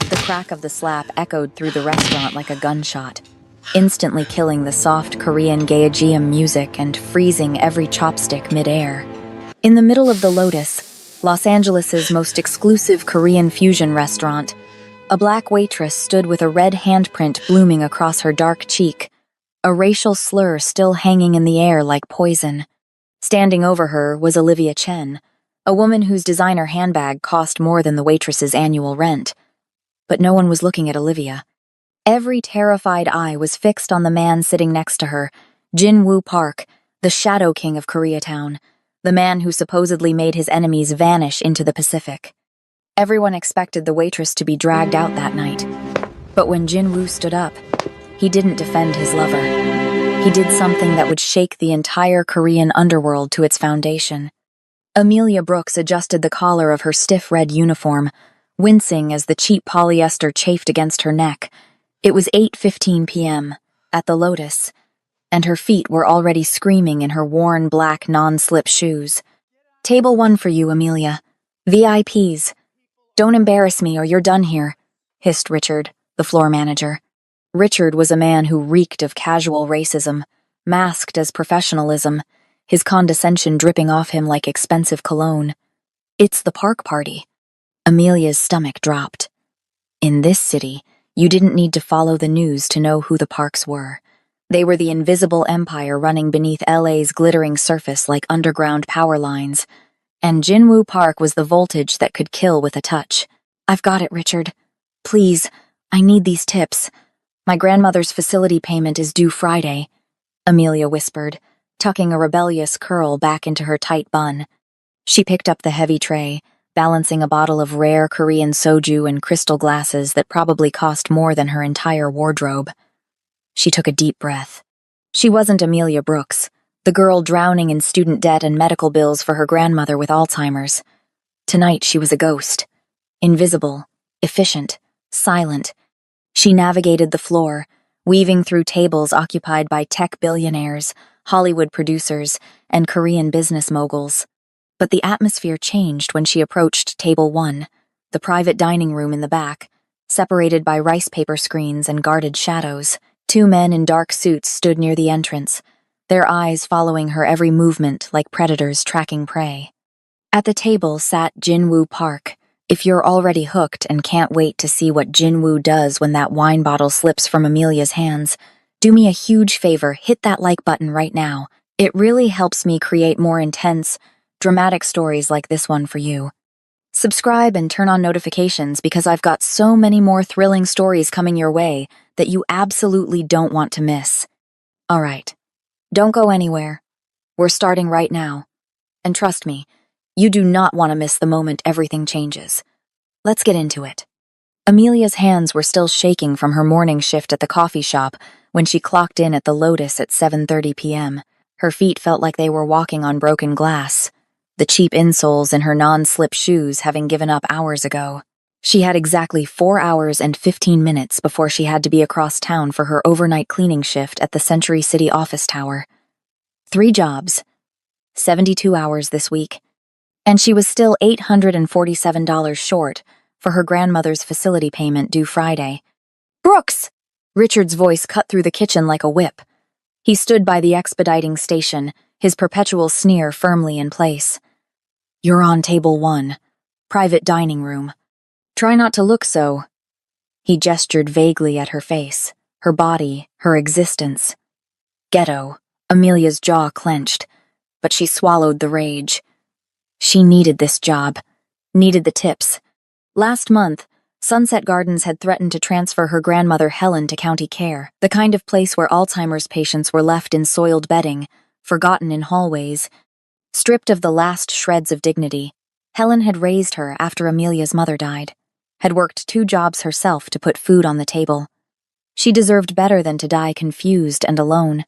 The crack of the slap echoed through the restaurant like a gunshot, instantly killing the soft Korean Gaegeum music and freezing every chopstick mid-air. In the middle of the Lotus, Los Angeles's most exclusive Korean fusion restaurant, a black waitress stood with a red handprint blooming across her dark cheek, a racial slur still hanging in the air like poison. Standing over her was Olivia Chen, a woman whose designer handbag cost more than the waitress's annual rent. But no one was looking at Olivia. Every terrified eye was fixed on the man sitting next to her, Jin-Woo Park, the Shadow King of Koreatown, the man who supposedly made his enemies vanish into the Pacific. Everyone expected the waitress to be dragged out that night. But when Jin-Woo stood up, he didn't defend his lover. He did something that would shake the entire Korean underworld to its foundation. Amelia Brooks adjusted the collar of her stiff red uniform, wincing as the cheap polyester chafed against her neck. It was 8:15 p.m., at the Lotus, and her feet were already screaming in her worn black non-slip shoes. "Table 1 for you, Amelia. VIPs. Don't embarrass me or you're done here," hissed Richard, the floor manager. Richard was a man who reeked of casual racism, masked as professionalism, his condescension dripping off him like expensive cologne. "It's the Park party." Amelia's stomach dropped. In this city, you didn't need to follow the news to know who the Parks were. They were the invisible empire running beneath LA's glittering surface like underground power lines. And Jin-Woo Park was the voltage that could kill with a touch. "I've got it, Richard. Please, I need these tips. My grandmother's facility payment is due Friday," Amelia whispered, tucking a rebellious curl back into her tight bun. She picked up the heavy tray, balancing a bottle of rare Korean soju and crystal glasses that probably cost more than her entire wardrobe. She took a deep breath. She wasn't Amelia Brooks, the girl drowning in student debt and medical bills for her grandmother with Alzheimer's. Tonight she was a ghost. Invisible, efficient, silent. She navigated the floor, weaving through tables occupied by tech billionaires, Hollywood producers, and Korean business moguls. But the atmosphere changed when she approached Table 1, the private dining room in the back, separated by rice paper screens and guarded shadows. 2 men in dark suits stood near the entrance, their eyes following her every movement like predators tracking prey. At the table sat Jin-Woo Park. If you're already hooked and can't wait to see what Jin-Woo does when that wine bottle slips from Amelia's hands, do me a huge favor, hit that like button right now. It really helps me create more intense, dramatic stories like this one for you. Subscribe and turn on notifications because I've got so many more thrilling stories coming your way that you absolutely don't want to miss. All right, don't go anywhere. We're starting right now. And trust me, you do not want to miss the moment everything changes. Let's get into it. Amelia's hands were still shaking from her morning shift at the coffee shop when she clocked in at the Lotus at 7:30 p.m. Her feet felt like they were walking on broken glass, the cheap insoles in her non-slip shoes having given up hours ago. She had exactly 4 hours and 15 minutes before she had to be across town for her overnight cleaning shift at the Century City office tower. 3 jobs, 72 hours this week, and she was still $847 short for her grandmother's facility payment due Friday. "Brooks!" Richard's voice cut through the kitchen like a whip. He stood by the expediting station, his perpetual sneer firmly in place. "You're on Table 1, private dining room. Try not to look so." He gestured vaguely at her face, her body, her existence. Ghetto. Amelia's jaw clenched, but she swallowed the rage. She needed this job, needed the tips. Last month, Sunset Gardens had threatened to transfer her grandmother Helen to county care, the kind of place where Alzheimer's patients were left in soiled bedding, forgotten in hallways. Stripped of the last shreds of dignity, Helen had raised her after Amelia's mother died, had worked 2 jobs herself to put food on the table. She deserved better than to die confused and alone.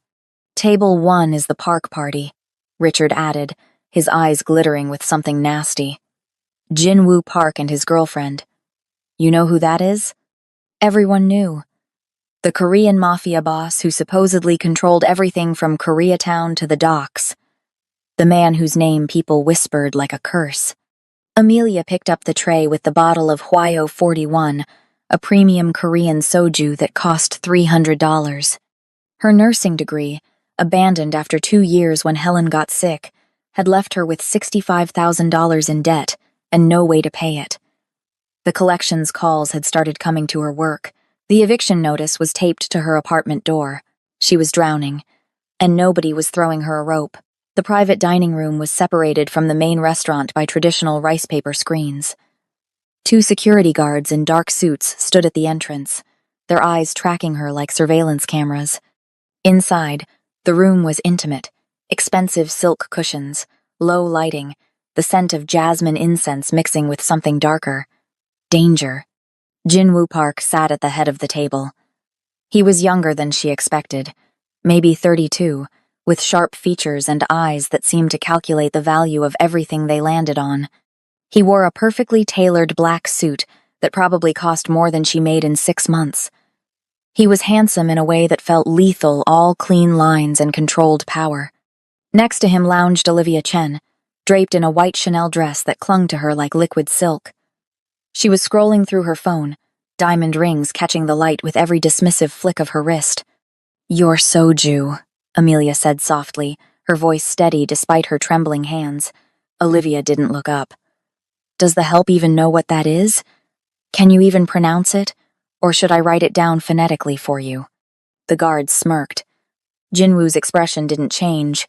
"Table 1 is the Park party," Richard added, his eyes glittering with something nasty. "Jin-Woo Park and his girlfriend. You know who that is?" Everyone knew. The Korean Mafia boss who supposedly controlled everything from Koreatown to the docks. The man whose name people whispered like a curse. Amelia picked up the tray with the bottle of Huayo 41, a premium Korean soju that cost $300. Her nursing degree, abandoned after 2 years when Helen got sick, had left her with $65,000 in debt and no way to pay it. The collections calls had started coming to her work. The eviction notice was taped to her apartment door. She was drowning, and nobody was throwing her a rope. The private dining room was separated from the main restaurant by traditional rice paper screens. 2 security guards in dark suits stood at the entrance, their eyes tracking her like surveillance cameras. Inside, the room was intimate, expensive silk cushions, low lighting, the scent of jasmine incense mixing with something darker. Danger. Jin-woo Park sat at the head of the table. He was younger than she expected, maybe 32, with sharp features and eyes that seemed to calculate the value of everything they landed on. He wore a perfectly tailored black suit that probably cost more than she made in 6 months. He was handsome in a way that felt lethal, all clean lines and controlled power. Next to him lounged Olivia Chen, draped in a white Chanel dress that clung to her like liquid silk. She was scrolling through her phone, diamond rings catching the light with every dismissive flick of her wrist. "Your soju," Amelia said softly, her voice steady despite her trembling hands. Olivia didn't look up. "Does the help even know what that is? Can you even pronounce it? Or should I write it down phonetically for you?" The guard smirked. Jinwoo's expression didn't change,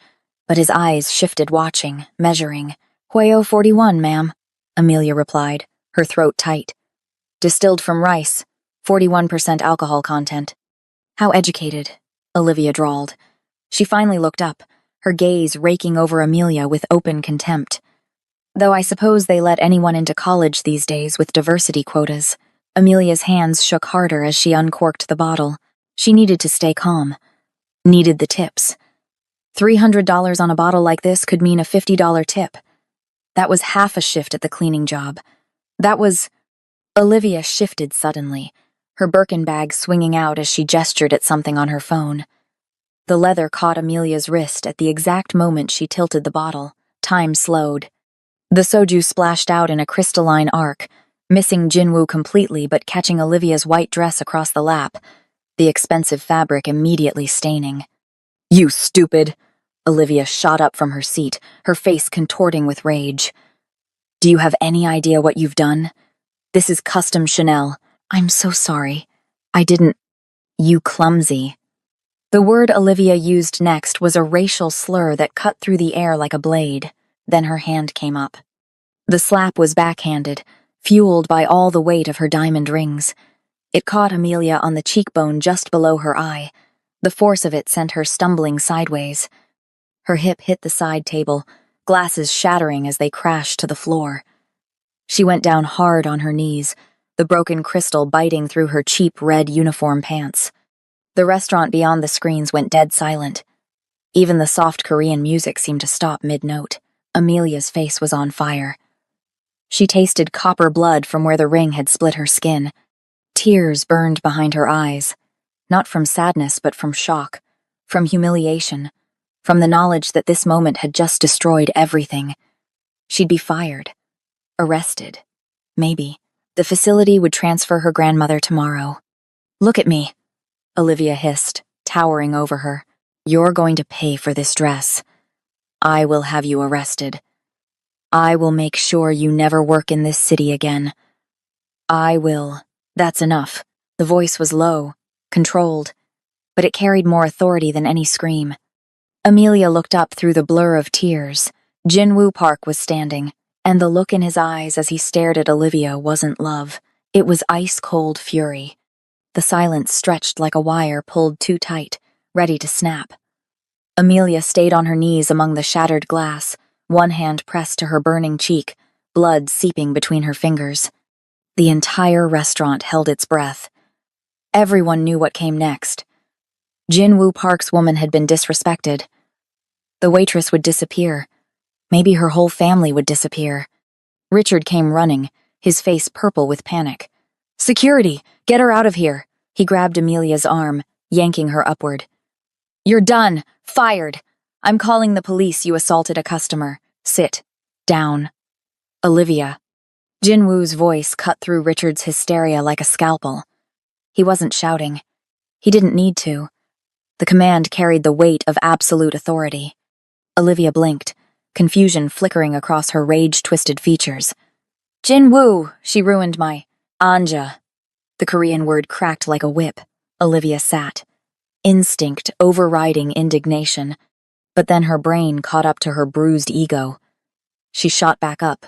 but his eyes shifted, watching, measuring. "Hueo 41, ma'am," Amelia replied, her throat tight. "Distilled from rice, 41% alcohol content." "How educated," Olivia drawled. She finally looked up, her gaze raking over Amelia with open contempt. "Though I suppose they let anyone into college these days with diversity quotas." Amelia's hands shook harder as she uncorked the bottle. She needed to stay calm. Needed the tips. $300 on a bottle like this could mean a $50 tip. That was half a shift at the cleaning job. That was... Olivia shifted suddenly, her Birkin bag swinging out as she gestured at something on her phone. The leather caught Amelia's wrist at the exact moment she tilted the bottle. Time slowed. The soju splashed out in a crystalline arc, missing Jinwoo completely but catching Olivia's white dress across the lap, the expensive fabric immediately staining. "You stupid!" Olivia shot up from her seat, her face contorting with rage. "Do you have any idea what you've done? This is custom Chanel. I'm so sorry. I didn't... You clumsy." The word Olivia used next was a racial slur that cut through the air like a blade. Then her hand came up. The slap was backhanded, fueled by all the weight of her diamond rings. It caught Amelia on the cheekbone just below her eye. The force of it sent her stumbling sideways. Her hip hit the side table, glasses shattering as they crashed to the floor. She went down hard on her knees, the broken crystal biting through her cheap red uniform pants. The restaurant beyond the screens went dead silent. Even the soft Korean music seemed to stop mid-note. Amelia's face was on fire. She tasted copper blood from where the ring had split her skin. Tears burned behind her eyes, not from sadness but from shock, from humiliation, from the knowledge that this moment had just destroyed everything. She'd be fired, arrested, maybe. The facility would transfer her grandmother tomorrow. "Look at me," Olivia hissed, towering over her. "You're going to pay for this dress. I will have you arrested. I will make sure you never work in this city again. I will." "That's enough." The voice was low, controlled, but it carried more authority than any scream. Amelia looked up through the blur of tears. Jin-woo Park was standing, and the look in his eyes as he stared at Olivia wasn't love. It was ice-cold fury. The silence stretched like a wire pulled too tight, ready to snap. Amelia stayed on her knees among the shattered glass, one hand pressed to her burning cheek, blood seeping between her fingers. The entire restaurant held its breath. Everyone knew what came next. Jin-woo Park's woman had been disrespected. The waitress would disappear. Maybe her whole family would disappear. Richard came running, his face purple with panic. "Security! Get her out of here!" He grabbed Amelia's arm, yanking her upward. "You're done! Fired! I'm calling the police. You assaulted a customer. Sit. Down." "Olivia." Jinwoo's voice cut through Richard's hysteria like a scalpel. He wasn't shouting. He didn't need to. The command carried the weight of absolute authority. Olivia blinked, confusion flickering across her rage-twisted features. Jinwoo, she ruined my Anja. The Korean word cracked like a whip. Olivia sat, instinct overriding indignation, but then her brain caught up to her bruised ego. She shot back up,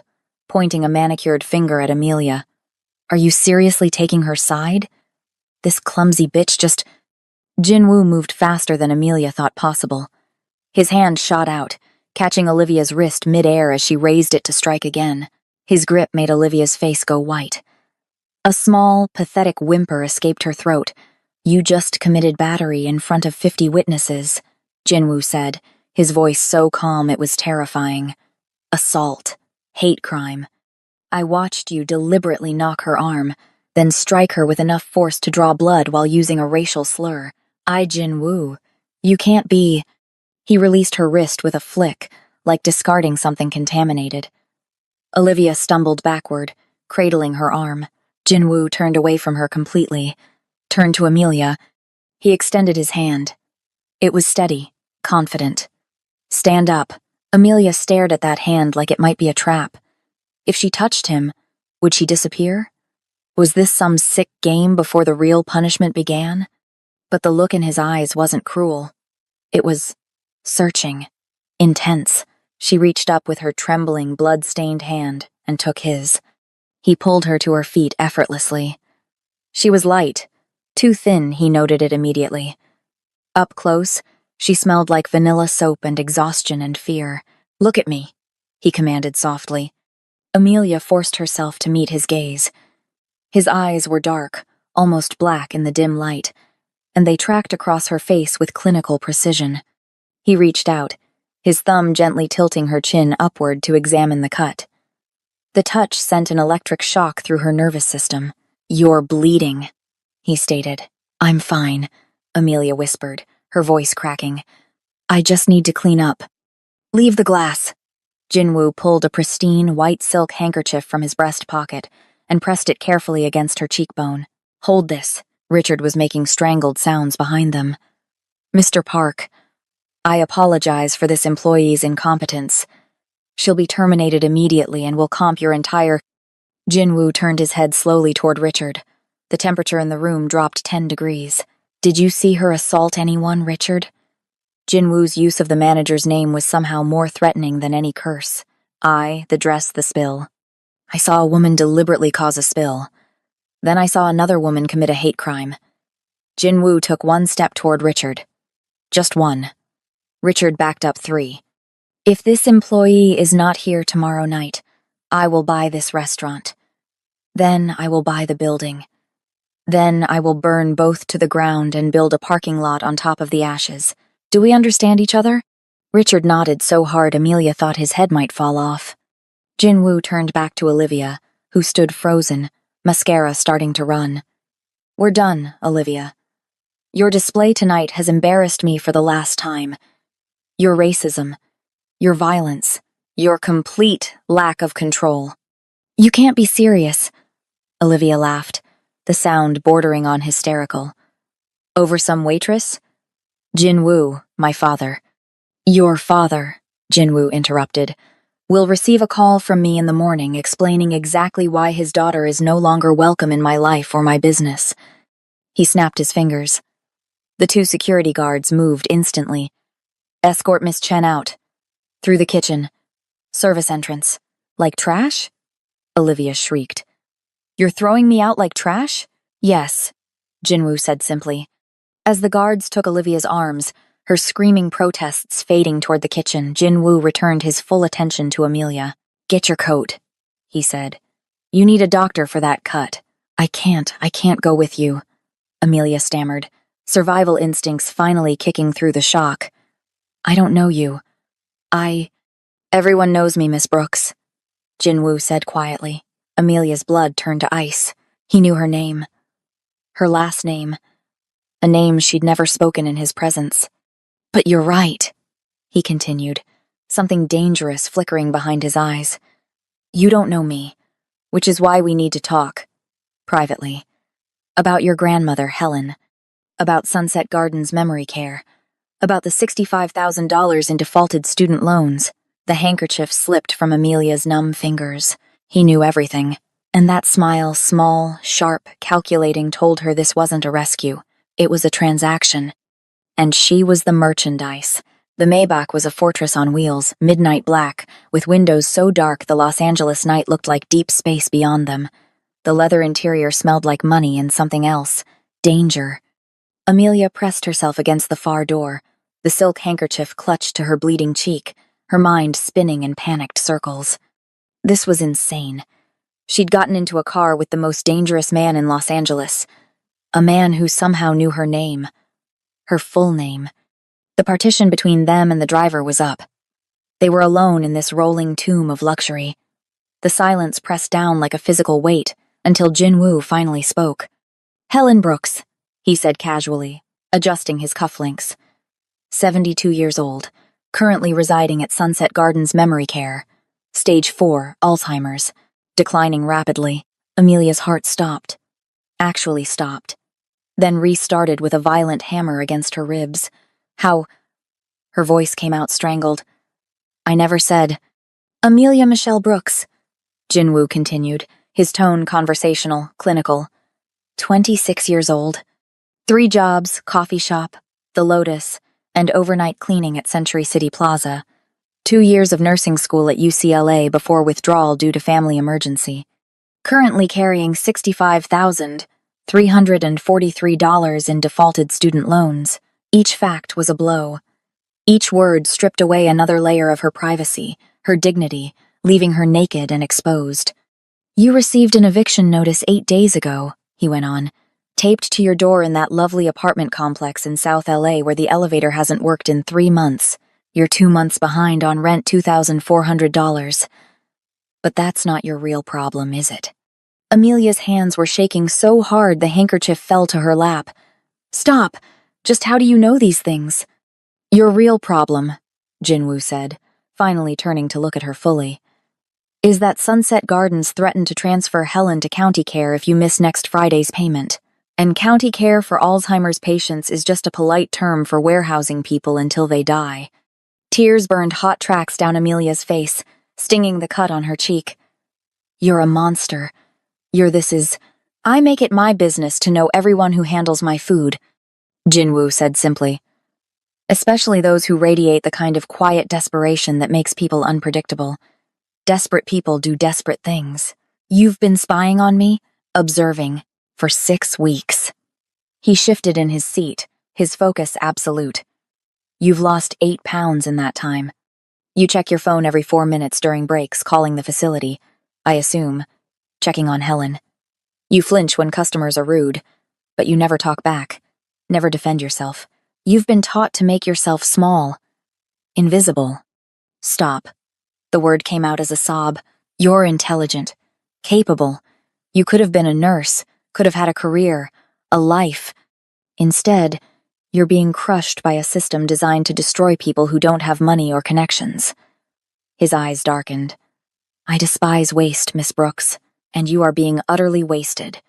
pointing a manicured finger at Amelia. Are you seriously taking her side? This clumsy bitch just... Jinwoo moved faster than Amelia thought possible. His hand shot out, catching Olivia's wrist mid-air as she raised it to strike again. His grip made Olivia's face go white. A small, pathetic whimper escaped her throat. You just committed battery in front of 50 witnesses, Jinwoo said, his voice so calm it was terrifying. Assault. Hate crime. I watched you deliberately knock her arm, then strike her with enough force to draw blood while using a racial slur. I Jinwoo. You can't be... He released her wrist with a flick, like discarding something contaminated. Olivia stumbled backward, cradling her arm. Jinwoo turned away from her completely, turned to Amelia. He extended his hand. It was steady, confident. Stand up. Amelia stared at that hand like it might be a trap. If she touched him, would she disappear? Was this some sick game before the real punishment began? But the look in his eyes wasn't cruel. It was searching, intense. She reached up with her trembling, blood-stained hand and took his. He pulled her to her feet effortlessly. She was light, too thin, he noted it immediately. Up close, she smelled like vanilla soap and exhaustion and fear. Look at me, he commanded softly. Amelia forced herself to meet his gaze. His eyes were dark, almost black in the dim light, and they tracked across her face with clinical precision. He reached out, his thumb gently tilting her chin upward to examine the cut. The touch sent an electric shock through her nervous system. You're bleeding, he stated. I'm fine, Amelia whispered, her voice cracking. I just need to clean up. Leave the glass. Jinwoo pulled a pristine white silk handkerchief from his breast pocket and pressed it carefully against her cheekbone. Hold this. Richard was making strangled sounds behind them. Mr. Park, I apologize for this employee's incompetence. She'll be terminated immediately and will comp your entire... Jinwoo turned his head slowly toward Richard. The temperature in the room dropped 10 degrees. Did you see her assault anyone, Richard? Jinwoo's use of the manager's name was somehow more threatening than any curse. The dress, the spill. I saw a woman deliberately cause a spill. Then I saw another woman commit a hate crime. Jinwoo took one step toward Richard. Just one. Richard backed up 3. If this employee is not here tomorrow night, I will buy this restaurant. Then I will buy the building. Then I will burn both to the ground and build a parking lot on top of the ashes. Do we understand each other? Richard nodded so hard Amelia thought his head might fall off. Jinwoo turned back to Olivia, who stood frozen, mascara starting to run. We're done, Olivia. Your display tonight has embarrassed me for the last time. Your racism, your violence, your complete lack of control. You can't be serious, Olivia laughed, the sound bordering on hysterical. Over some waitress? Jinwoo, my father. Your father, Jinwoo interrupted, will receive a call from me in the morning explaining exactly why his daughter is no longer welcome in my life or my business. He snapped his fingers. The 2 security guards moved instantly. Escort Miss Chen out. Through the kitchen. Service entrance. Like trash? Olivia shrieked. You're throwing me out like trash? Yes, Jinwoo said simply. As the guards took Olivia's arms, her screaming protests fading toward the kitchen, Jinwoo returned his full attention to Amelia. Get your coat, he said. You need a doctor for that cut. I can't go with you, Amelia stammered, survival instincts finally kicking through the shock. I don't know you. Everyone knows me, Miss Brooks, Jinwoo said quietly. Amelia's blood turned to ice. He knew her name. Her last name. A name she'd never spoken in his presence. But you're right, he continued, something dangerous flickering behind his eyes. You don't know me. which is why we need to talk, privately, about your grandmother, Helen, about Sunset Gardens memory care, about the $65,000 in defaulted student loans. The handkerchief slipped from Amelia's numb fingers. He knew everything, and that smile, small, sharp, calculating, told her this wasn't a rescue. It was a transaction. And she was the merchandise. The Maybach was a fortress on wheels, midnight black, with windows so dark the Los Angeles night looked like deep space beyond them. The leather interior smelled like money and something else. Danger. Amelia pressed herself against the far door, the silk handkerchief clutched to her bleeding cheek, her mind spinning in panicked circles. This was insane. She'd gotten into a car with the most dangerous man in Los Angeles, a man who somehow knew her name, her full name. The partition between them and the driver was up. They were alone in this rolling tomb of luxury. The silence pressed down like a physical weight until Jinwoo finally spoke. "Helen Brooks," he said casually, adjusting his cufflinks. 72 years old, currently residing at Sunset Gardens Memory Care. Stage 4, Alzheimer's, declining rapidly. Amelia's heart stopped. Actually stopped. Then restarted with a violent hammer against her ribs. "How?" Her voice came out strangled. "I never said." "Amelia Michelle Brooks," Jinwoo continued, his tone conversational, clinical. 26 years old. 3 jobs, coffee shop, the Lotus, and overnight cleaning at Century City Plaza. 2 years of nursing school at UCLA before withdrawal due to family emergency. Currently carrying $65,343 in defaulted student loans. Each fact was a blow. Each word stripped away another layer of her privacy, her dignity, leaving her naked and exposed. "You received an eviction notice 8 days ago," he went on, "taped to your door in that lovely apartment complex in South LA where the elevator hasn't worked in 3 months. You're 2 months behind on rent, $2,400. But that's not your real problem, is it?" Amelia's hands were shaking so hard the handkerchief fell to her lap. "Stop! Just how do you know these things?" "Your real problem," Jinwoo said, finally turning to look at her fully, "is that Sunset Gardens threatened to transfer Helen to county care if you miss next Friday's payment. And county care for Alzheimer's patients is just a polite term for warehousing people until they die." Tears burned hot tracks down Amelia's face, stinging the cut on her cheek. "You're a monster. I make it my business to know everyone who handles my food," Jinwoo said simply. "Especially those who radiate the kind of quiet desperation that makes people unpredictable. Desperate people do desperate things. You've been spying on me, observing, for 6 weeks. He shifted in his seat, his focus absolute. "You've lost 8 pounds in that time. You check your phone every 4 minutes during breaks, calling the facility, I assume, checking on Helen. You flinch when customers are rude, but you never talk back, never defend yourself. You've been taught to make yourself small, invisible." "Stop." The word came out as a sob. "You're intelligent, capable. You could have been a nurse, could have had a career, a life. Instead, you're being crushed by a system designed to destroy people who don't have money or connections." His eyes darkened. "I despise waste, Miss Brooks, and you are being utterly wasted."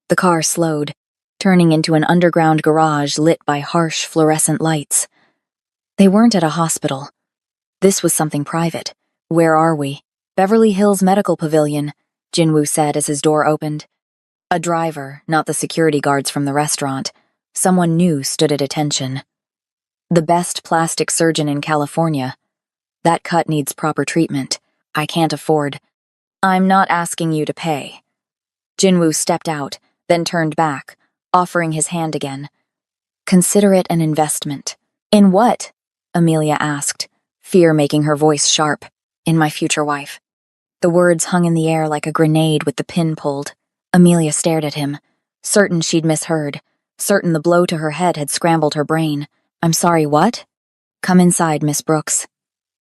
The car slowed, turning into an underground garage lit by harsh fluorescent lights. They weren't at a hospital. This was something private. "Where are we?" "Beverly Hills Medical Pavilion," Jinwoo said as his door opened. A driver, not the security guards from the restaurant, someone new stood at attention. "The best plastic surgeon in California. That cut needs proper treatment. I can't afford." "I'm not asking you to pay." Jinwoo stepped out, then turned back, offering his hand again. "Consider it an investment." "In what?" Amelia asked, fear making her voice sharp. "In my future wife." The words hung in the air like a grenade with the pin pulled. Amelia stared at him, certain she'd misheard, certain the blow to her head had scrambled her brain. "I'm sorry, what?" "Come inside, Miss Brooks,"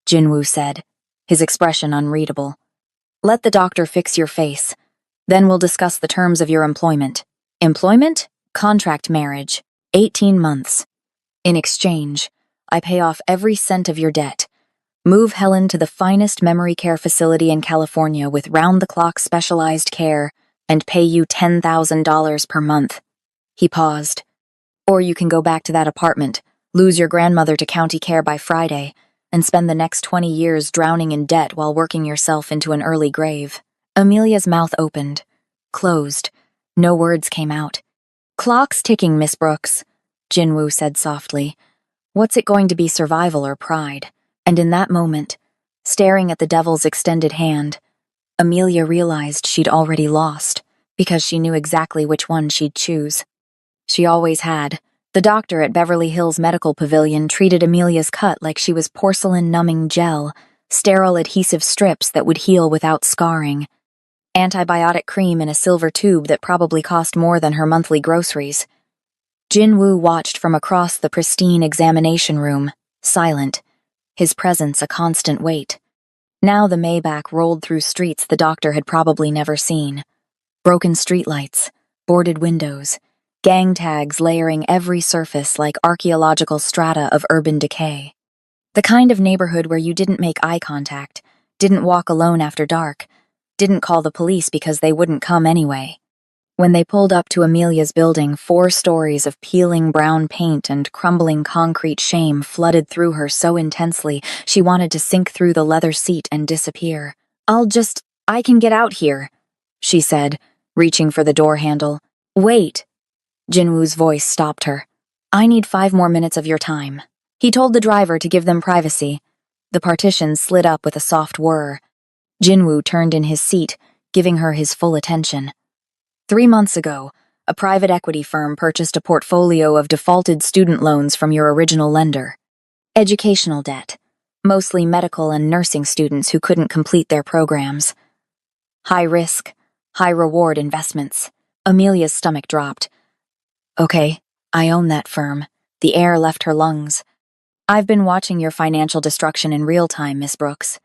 Jinwoo said, his expression unreadable. "Let the doctor fix your face. Then we'll discuss the terms of your employment." "Employment? Contract marriage. 18 months. In exchange, I pay off every cent of your debt. Move Helen to the finest memory care facility in California with round-the-clock specialized care and pay you $10,000 per month. He paused. Or you can go back to that apartment, lose your grandmother to county care by Friday, and spend the next 20 years drowning in debt while working yourself into an early grave. Amelia's mouth opened, closed. No words came out. Clock's ticking, Miss Brooks, Jinwoo said softly. What's it going to be, survival or pride? And in that moment, staring at the devil's extended hand, Amelia realized she'd already lost, because she knew exactly which one she'd choose. She always had. The doctor at Beverly Hills Medical Pavilion treated Amelia's cut like she was porcelain-numbing gel, sterile adhesive strips that would heal without scarring. Antibiotic cream in a silver tube that probably cost more than her monthly groceries. Jinwoo watched from across the pristine examination room, silent, his presence a constant weight. Now the Maybach rolled through streets the doctor had probably never seen. Broken streetlights, boarded windows, gang tags layering every surface like archaeological strata of urban decay. The kind of neighborhood where you didn't make eye contact, didn't walk alone after dark, didn't call the police because they wouldn't come anyway. When they pulled up to Amelia's building, 4 stories of peeling brown paint and crumbling concrete shame flooded through her so intensely she wanted to sink through the leather seat and disappear. I can get out here, she said, reaching for the door handle. Wait. Jinwoo's voice stopped her. I need 5 more minutes of your time. He told the driver to give them privacy. The partition slid up with a soft whir. Jinwoo turned in his seat, giving her his full attention. 3 months ago, a private equity firm purchased a portfolio of defaulted student loans from your original lender. Educational debt, mostly medical and nursing students who couldn't complete their programs. High risk, high reward investments. Amelia's stomach dropped. Okay, I own that firm. The air left her lungs. I've been watching your financial destruction in real time, Miss Brooks.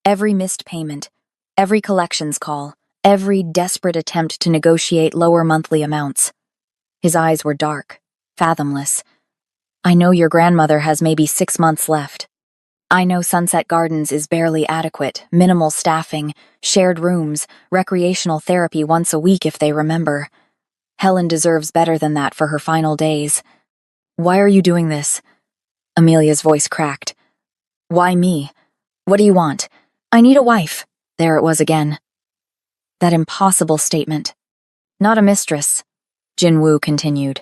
Every missed payment, every collections call, every desperate attempt to negotiate lower monthly amounts. His eyes were dark, fathomless. I know your grandmother has maybe 6 months left. I know Sunset Gardens is barely adequate, minimal staffing, shared rooms, recreational therapy once a week if they remember. Helen deserves better than that for her final days. Why are you doing this? Amelia's voice cracked. Why me? What do you want? I need a wife. There it was again. That impossible statement. Not a mistress, Jinwoo continued.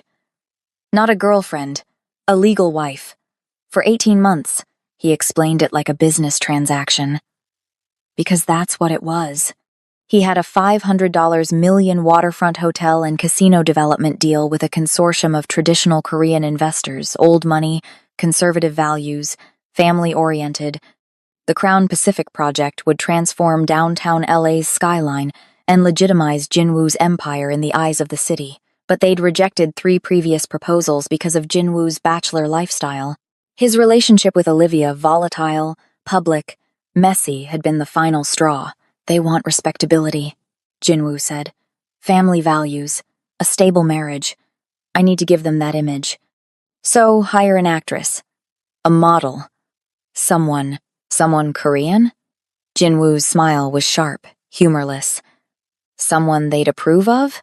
Not a girlfriend. A legal wife. For 18 months, he explained it like a business transaction. Because that's what it was. He had a $500 million waterfront hotel and casino development deal with a consortium of traditional Korean investors, old money, conservative values, family-oriented. The Crown Pacific project would transform downtown LA's skyline and legitimize Jinwoo's empire in the eyes of the city. But they'd rejected 3 previous proposals because of Jinwoo's bachelor lifestyle. His relationship with Olivia, volatile, public, messy, had been the final straw. They want respectability, Jinwoo said. Family values, a stable marriage. I need to give them that image. So hire an actress. A model. Someone Korean? Jinwoo's smile was sharp, humorless. Someone they'd approve of?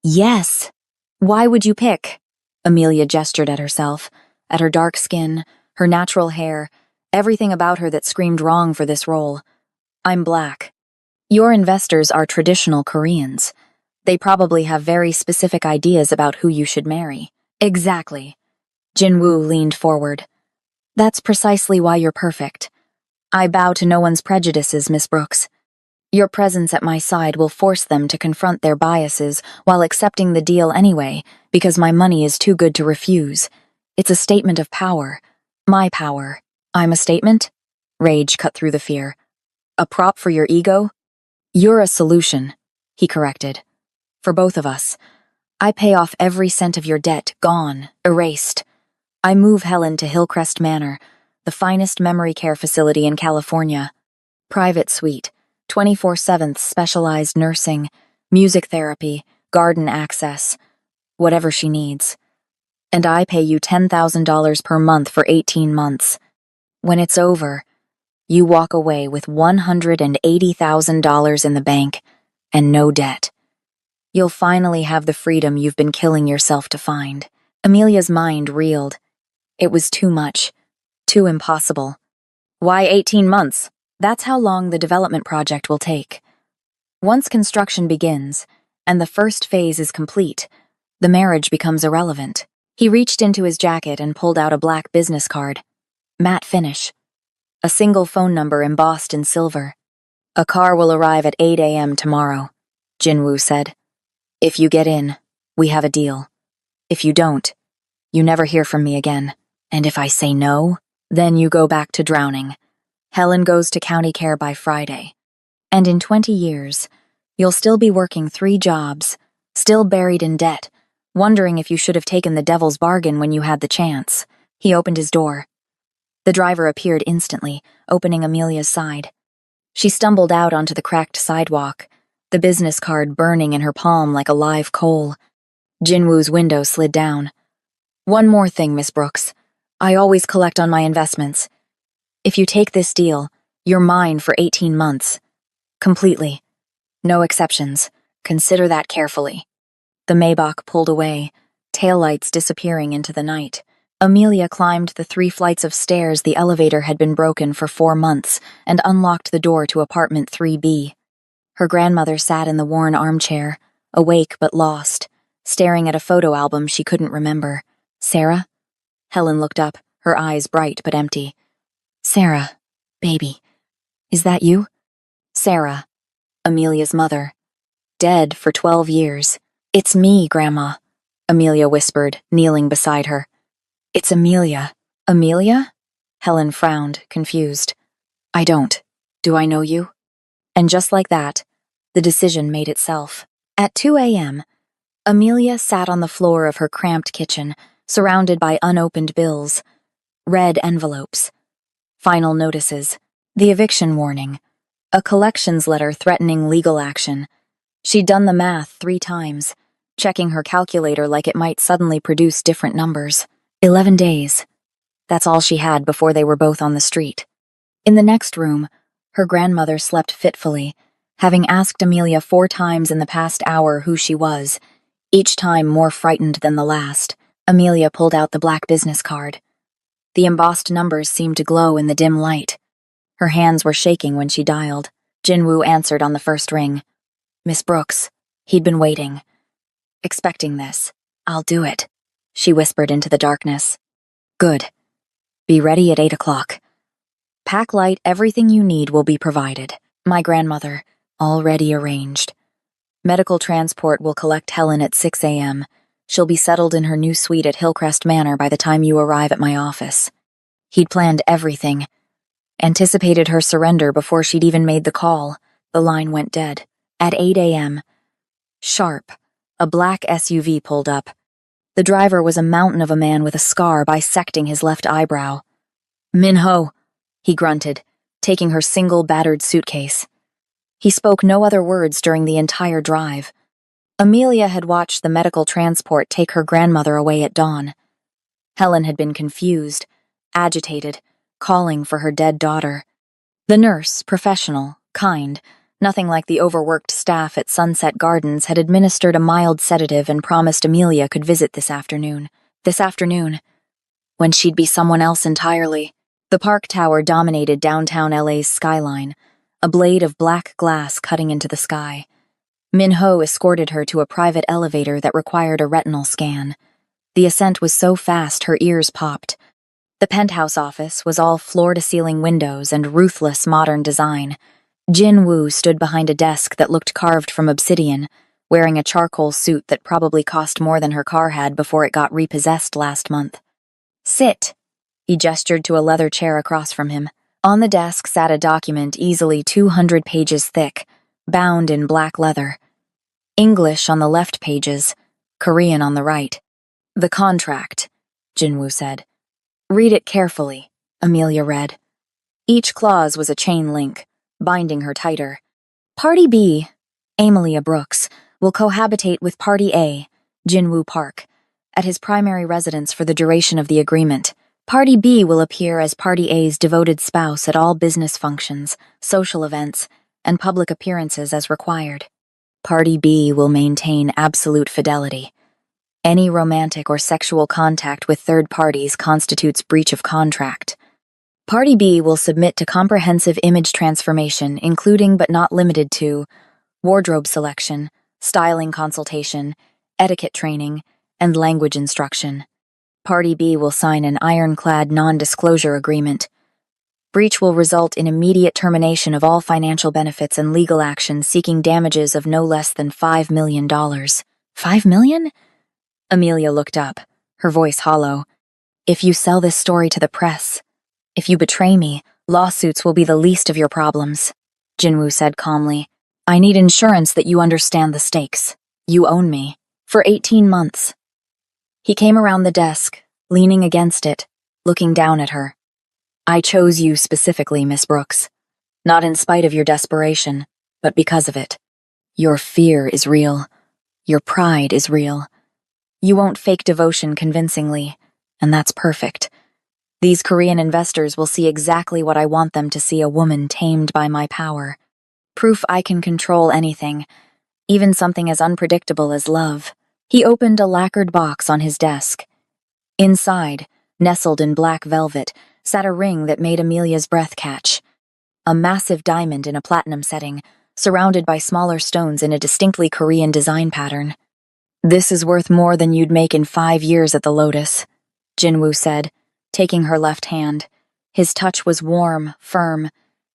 Yes. Why would you pick? Amelia gestured at herself, at her dark skin, her natural hair, everything about her that screamed wrong for this role. I'm black. Your investors are traditional Koreans. They probably have very specific ideas about who you should marry. Exactly. Jinwoo leaned forward. That's precisely why you're perfect. I bow to no one's prejudices, Miss Brooks. Your presence at my side will force them to confront their biases while accepting the deal anyway, because my money is too good to refuse. It's a statement of power. My power. I'm a statement? Rage cut through the fear. A prop for your ego? You're a solution, he corrected. For both of us. I pay off every cent of your debt, gone, erased. I move Helen to Hillcrest Manor, the finest memory care facility in California. Private suite, 24/7 specialized nursing, music therapy, garden access, whatever she needs. And I pay you $10,000 per month for 18 months. When it's over, You walk away with $180,000 in the bank and no debt. You'll finally have the freedom you've been killing yourself to find. Amelia's mind reeled. It was too much. Too impossible. Why 18 months? That's how long the development project will take. Once construction begins, and the first phase is complete, the marriage becomes irrelevant. He reached into his jacket and pulled out a black business card. Matte finish. A single phone number embossed in silver. A car will arrive at 8 a.m. tomorrow, Jinwoo said. If you get in, we have a deal. If you don't, you never hear from me again. And if I say no, then you go back to drowning. Helen goes to county care by Friday. And in 20 years, you'll still be working 3 jobs, still buried in debt, wondering if you should have taken the devil's bargain when you had the chance. He opened his door. The driver appeared instantly, opening Amelia's side. She stumbled out onto the cracked sidewalk, the business card burning in her palm like a live coal. Jinwoo's window slid down. One more thing, Miss Brooks. I always collect on my investments. If you take this deal, you're mine for 18 months. Completely. No exceptions. Consider that carefully. The Maybach pulled away, taillights disappearing into the night. Amelia climbed the 3 flights of stairs the elevator had been broken for 4 months and unlocked the door to apartment 3B. Her grandmother sat in the worn armchair, awake but lost, staring at a photo album she couldn't remember. Sarah? Helen looked up, her eyes bright but empty. Sarah, baby. Is that you? Sarah, Amelia's mother. Dead for 12 years. It's me, Grandma, Amelia whispered, kneeling beside her. It's Amelia. Amelia? Helen frowned, confused. I don't. Do I know you? And just like that, the decision made itself. At 2 a.m., Amelia sat on the floor of her cramped kitchen, surrounded by unopened bills, red envelopes, final notices, the eviction warning, a collections letter threatening legal action. She'd done the math 3 times, checking her calculator like it might suddenly produce different numbers. 11 days. That's all she had before they were both on the street. In the next room, her grandmother slept fitfully, having asked Amelia 4 times in the past hour who she was, each time more frightened than the last. Amelia pulled out the black business card. The embossed numbers seemed to glow in the dim light. Her hands were shaking when she dialed. Jinwoo answered on the first ring. Miss Brooks. He'd been waiting. Expecting this. I'll do it, she whispered into the darkness. Good. Be ready at 8 o'clock. Pack light, everything you need will be provided. My grandmother, already arranged. Medical transport will collect Helen at 6 a.m. She'll be settled in her new suite at Hillcrest Manor by the time you arrive at my office. He'd planned everything. Anticipated her surrender before she'd even made the call. The line went dead. At 8 a.m. Sharp, a black SUV pulled up. The driver was a mountain of a man with a scar bisecting his left eyebrow. Min-ho, he grunted, taking her single battered suitcase. He spoke no other words during the entire drive. Amelia had watched the medical transport take her grandmother away at dawn. Helen had been confused, agitated, calling for her dead daughter. The nurse, professional, kind, nothing like the overworked staff at Sunset Gardens, had administered a mild sedative and promised Amelia could visit this afternoon. This afternoon, when she'd be someone else entirely. The park tower dominated downtown LA's skyline, a blade of black glass cutting into the sky. Min-ho escorted her to a private elevator that required a retinal scan. The ascent was so fast her ears popped. The penthouse office was all floor-to-ceiling windows and ruthless modern design. Jinwoo stood behind a desk that looked carved from obsidian, wearing a charcoal suit that probably cost more than her car had before it got repossessed last month. Sit. He gestured to a leather chair across from him. On the desk sat a document easily 200 pages thick, bound in black leather. English on the left pages, Korean on the right. The contract, Jinwoo said. Read it carefully, Amelia read. Each clause was a chain link, binding her tighter. Party B, Amelia Brooks, will cohabitate with Party A, Jinwoo Park, at his primary residence for the duration of the agreement, Party B will appear as Party A's devoted spouse at all business functions, social events, and public appearances as required. Party B will maintain absolute fidelity. Any romantic or sexual contact with third parties constitutes breach of contract. Party B will submit to comprehensive image transformation, including but not limited to wardrobe selection, styling consultation, etiquette training, and language instruction. Party B will sign an ironclad non-disclosure agreement. Breach will result in immediate termination of all financial benefits and legal action seeking damages of no less than $5 million. $5 million? Amelia looked up, her voice hollow. If you sell this story to the press, if you betray me, lawsuits will be the least of your problems, Jinwoo said calmly. I need insurance that you understand the stakes. You own me. For 18 months. He came around the desk, leaning against it, looking down at her. I chose you specifically, Miss Brooks. Not in spite of your desperation, but because of it. Your fear is real. Your pride is real. You won't fake devotion convincingly, and that's perfect. These Korean investors will see exactly what I want them to see: a woman tamed by my power. Proof I can control anything, even something as unpredictable as love. He opened a lacquered box on his desk. Inside, nestled in black velvet, sat a ring that made Amelia's breath catch. A massive diamond in a platinum setting, surrounded by smaller stones in a distinctly Korean design pattern. This is worth more than you'd make in 5 years at the Lotus, Jinwoo said, taking her left hand. His touch was warm, firm.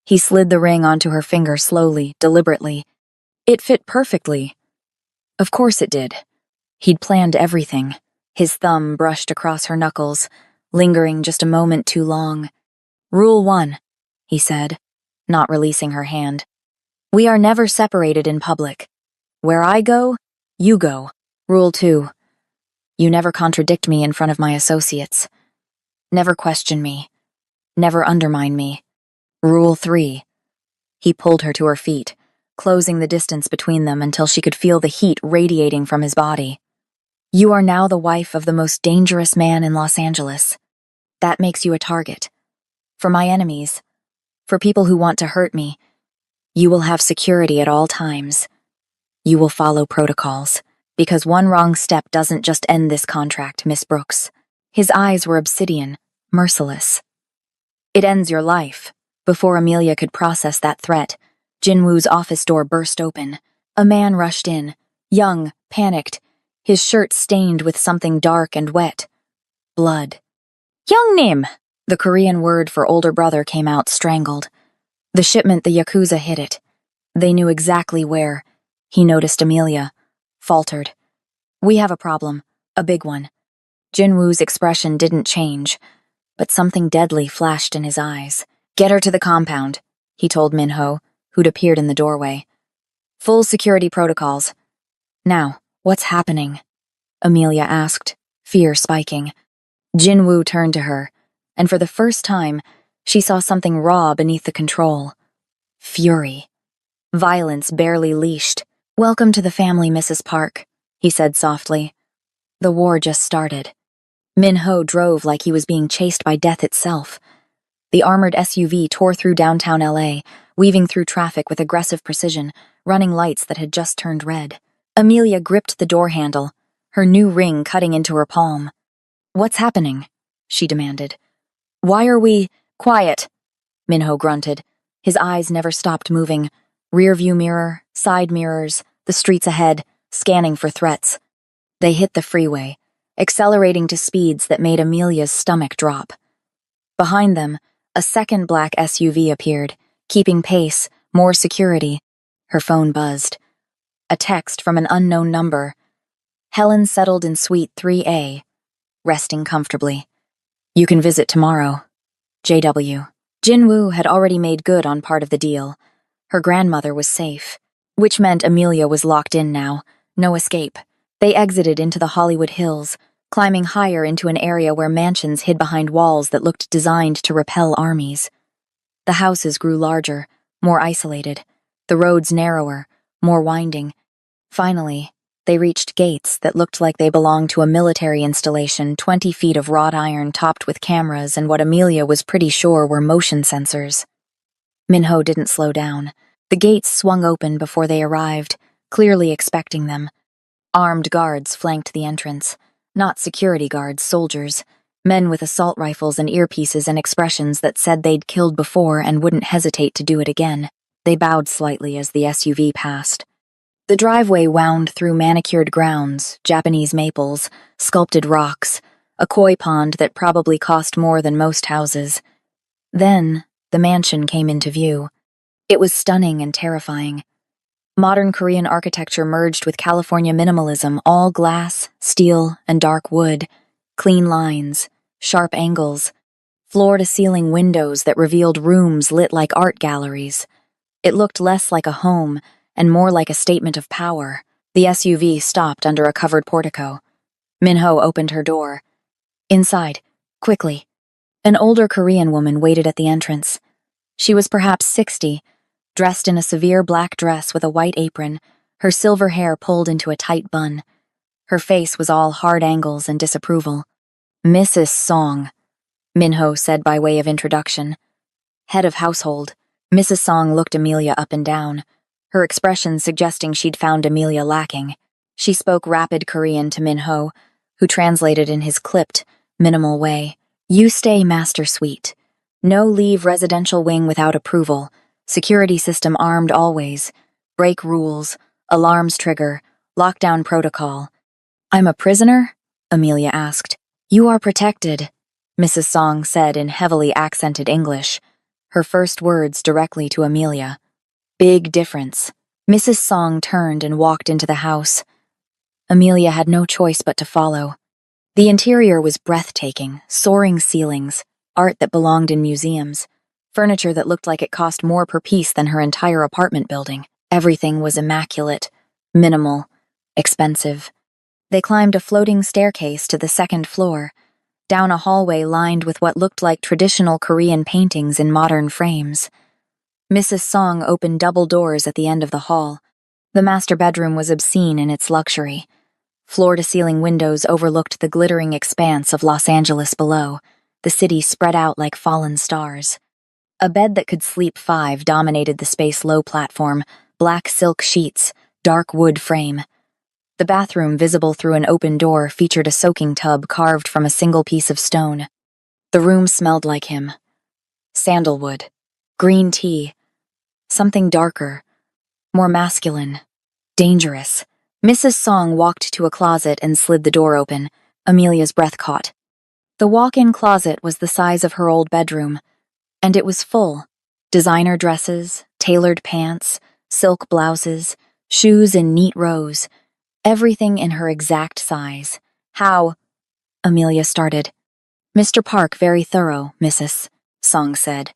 He slid the ring onto her finger slowly, deliberately. It fit perfectly. Of course it did. He'd planned everything. His thumb brushed across her knuckles, lingering just a moment too long. Rule 1, he said, not releasing her hand. We are never separated in public. Where I go, you go. Rule 2. You never contradict me in front of my associates. Never question me. Never undermine me. Rule 3. He pulled her to her feet, closing the distance between them until she could feel the heat radiating from his body. You are now the wife of the most dangerous man in Los Angeles. That makes you a target. For my enemies, for people who want to hurt me, you will have security at all times. You will follow protocols, because one wrong step doesn't just end this contract, Miss Brooks. His eyes were obsidian, merciless. It ends your life. Before Amelia could process that threat, Jinwoo's office door burst open. A man rushed in, young, panicked, his shirt stained with something dark and wet. Blood. Youngnim! The Korean word for older brother came out strangled. The shipment the Yakuza hid it. They knew exactly where. He noticed Amelia. Faltered. We have a problem. A big one. Jinwoo's expression didn't change, but something deadly flashed in his eyes. Get her to the compound, he told Minho, who'd appeared in the doorway. Full security protocols. Now, what's happening? Amelia asked, fear spiking. Jinwoo turned to her, and for the first time, she saw something raw beneath the control. Fury. Violence barely leashed. Welcome to the family, Mrs. Park, he said softly. The war just started. Minho drove like he was being chased by death itself. The armored SUV tore through downtown LA, weaving through traffic with aggressive precision, running lights that had just turned red. Amelia gripped the door handle, her new ring cutting into her palm. What's happening? She demanded. Why are we— Quiet, Minho grunted. His eyes never stopped moving. Rear-view mirror, side mirrors, the streets ahead, scanning for threats. They hit the freeway, accelerating to speeds that made Amelia's stomach drop. Behind them, a second black SUV appeared, keeping pace, more security. Her phone buzzed. A text from an unknown number. Helen settled in Suite 3A, resting comfortably. You can visit tomorrow. JW. Jinwoo had already made good on part of the deal. Her grandmother was safe, which meant Amelia was locked in now. No escape. They exited into the Hollywood Hills, climbing higher into an area where mansions hid behind walls that looked designed to repel armies. The houses grew larger, more isolated, the roads narrower, more winding. Finally, They reached gates that looked like they belonged to a military installation, 20 feet of wrought iron topped with cameras and what Amelia was pretty sure were motion sensors. Minho didn't slow down. The gates swung open before they arrived, clearly expecting them. Armed guards flanked the entrance. Not security guards, soldiers. Men with assault rifles and earpieces and expressions that said they'd killed before and wouldn't hesitate to do it again. They bowed slightly as the SUV passed. The driveway wound through manicured grounds, Japanese maples, sculpted rocks, a koi pond that probably cost more than most houses. Then, the mansion came into view. It was stunning and terrifying. Modern Korean architecture merged with California minimalism, all glass, steel, and dark wood, clean lines, sharp angles, floor-to-ceiling windows that revealed rooms lit like art galleries. It looked less like a home and more like a statement of power. The SUV stopped under a covered portico. Minho opened her door. Inside, quickly. An older Korean woman waited at the entrance. She was perhaps 60, dressed in a severe black dress with a white apron, her silver hair pulled into a tight bun. Her face was all hard angles and disapproval. "Mrs. Song," Minho said by way of introduction. Head of household. Mrs. Song looked Amelia up and down, her expression suggesting she'd found Amelia lacking. She spoke rapid Korean to Minho, who translated in his clipped, minimal way. "You stay master suite. No leave residential wing without approval. Security system armed always. Break rules. Alarms trigger. Lockdown protocol." "I'm a prisoner?" Amelia asked. "You are protected," Mrs. Song said in heavily accented English, her first words directly to Amelia. "Big difference." Mrs. Song turned and walked into the house. Amelia had no choice but to follow. The interior was breathtaking, soaring ceilings, art that belonged in museums, furniture that looked like it cost more per piece than her entire apartment building. Everything was immaculate, minimal, expensive. They climbed a floating staircase to the second floor, down a hallway lined with what looked like traditional Korean paintings in modern frames. Mrs. Song opened double doors at the end of the hall. The master bedroom was obscene in its luxury. Floor-to-ceiling windows overlooked the glittering expanse of Los Angeles below, the city spread out like fallen stars. A bed that could sleep 5 dominated the space low platform, black silk sheets, dark wood frame. The bathroom, visible through an open door, featured a soaking tub carved from a single piece of stone. The room smelled like him. Sandalwood, green tea, something darker, more masculine, dangerous. Mrs. Song walked to a closet and slid the door open. Amelia's breath caught. The walk-in closet was the size of her old bedroom, and it was full. Designer dresses, tailored pants, silk blouses, shoes in neat rows, everything in her exact size. "How?" Amelia started. "Mr. Park very thorough, Mrs. Song said.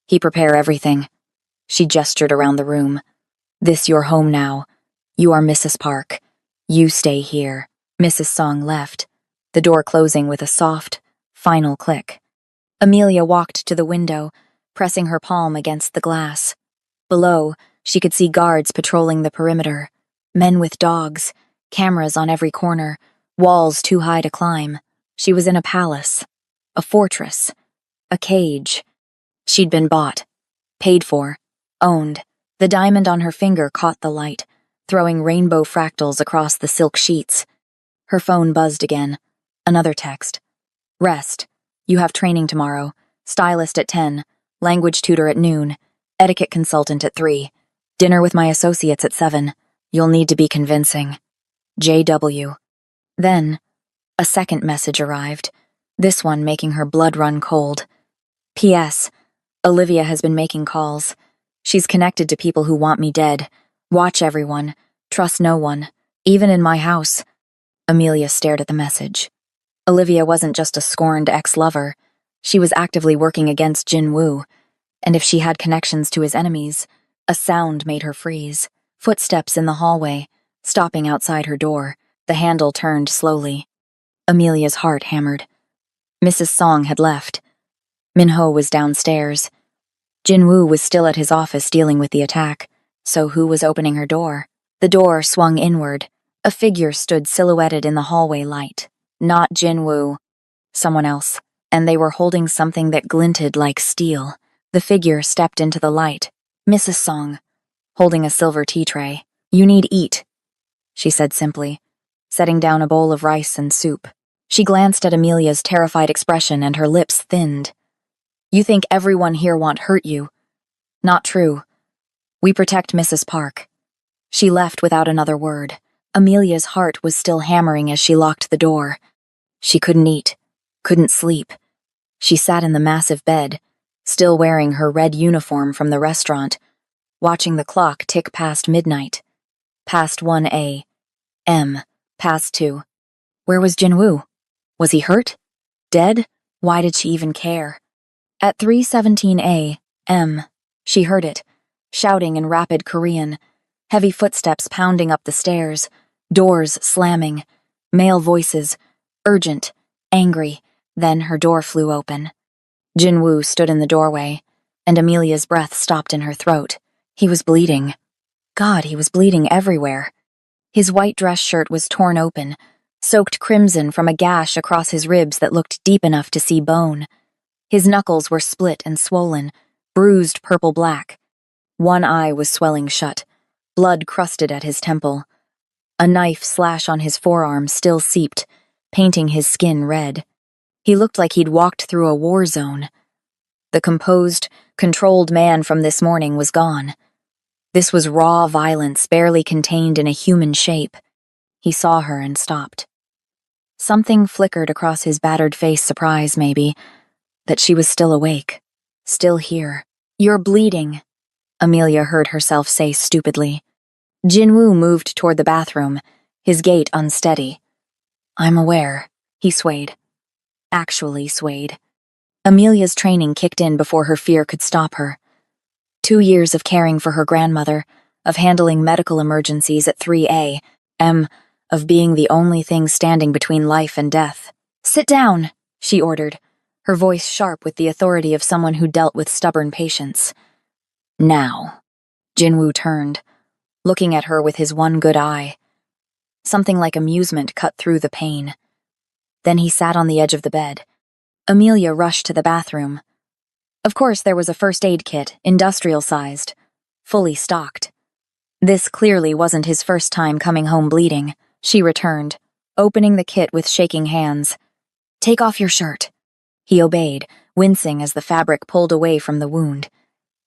He prepare everything." She gestured around the room. "This your home now. You are Mrs. Park. You stay here." Mrs. Song left, the door closing with a soft, final click. Amelia walked to the window, pressing her palm against the glass. Below, she could see guards patrolling the perimeter, men with dogs, cameras on every corner, walls too high to climb. She was in a palace, a fortress, a cage. She'd been bought, paid for, owned. The diamond on her finger caught the light, throwing rainbow fractals across the silk sheets. Her phone buzzed again. Another text. "Rest. You have training tomorrow. Stylist at 10. Language tutor at noon. Etiquette consultant at 3. Dinner with my associates at 7. You'll need to be convincing. JW." Then, a second message arrived, this one making her blood run cold. "P.S. Olivia has been making calls. She's connected to people who want me dead. Watch everyone. Trust no one. Even in my house." Amelia stared at the message. Olivia wasn't just a scorned ex-lover. She was actively working against Jin Woo. And if she had connections to his enemies, a sound made her freeze. Footsteps in the hallway, stopping outside her door. The handle turned slowly. Amelia's heart hammered. Mrs. Song had left. Minho was downstairs. Jin Woo was still at his office dealing with the attack. So who was opening her door? The door swung inward. A figure stood silhouetted in the hallway light. Not Jinwoo. Someone else. And they were holding something that glinted like steel. The figure stepped into the light. Mrs. Song, holding a silver tea tray. "You need eat," she said simply, setting down a bowl of rice and soup. She glanced at Amelia's terrified expression and her lips thinned. "You think everyone here won't hurt you. Not true. We protect Mrs. Park." She left without another word. Amelia's heart was still hammering as she locked the door. She couldn't eat, couldn't sleep. She sat in the massive bed, still wearing her red uniform from the restaurant, watching the clock tick past midnight. Past 1 a.m., past 2. Where was Jinwoo? Was he hurt? Dead? Why did she even care? At 3:17 a.m., she heard it, shouting in rapid Korean, heavy footsteps pounding up the stairs, doors slamming, male voices, urgent, angry. Then her door flew open. Jinwoo stood in the doorway, and Amelia's breath stopped in her throat. He was bleeding. God, he was bleeding everywhere. His white dress shirt was torn open, soaked crimson from a gash across his ribs that looked deep enough to see bone. His knuckles were split and swollen, bruised purple-black. One eye was swelling shut, blood crusted at his temple. A knife slash on his forearm still seeped, painting his skin red. He looked like he'd walked through a war zone. The composed, controlled man from this morning was gone. This was raw violence barely contained in a human shape. He saw her and stopped. Something flickered across his battered face, surprise maybe, that she was still awake, still here. "You're bleeding," Amelia heard herself say stupidly. Jinwoo moved toward the bathroom, his gait unsteady. "I'm aware," he swayed. Actually swayed. Amelia's training kicked in before her fear could stop her. 2 years of caring for her grandmother, of handling medical emergencies at 3 a.m., of being the only thing standing between life and death. "Sit down," she ordered, her voice sharp with the authority of someone who dealt with stubborn patience. "Now." Jinwoo turned, looking at her with his one good eye. Something like amusement cut through the pain. Then he sat on the edge of the bed. Amelia rushed to the bathroom. Of course, there was a first aid kit, industrial-sized, fully stocked. This clearly wasn't his first time coming home bleeding. She returned, opening the kit with shaking hands. "Take off your shirt." He obeyed, wincing as the fabric pulled away from the wound.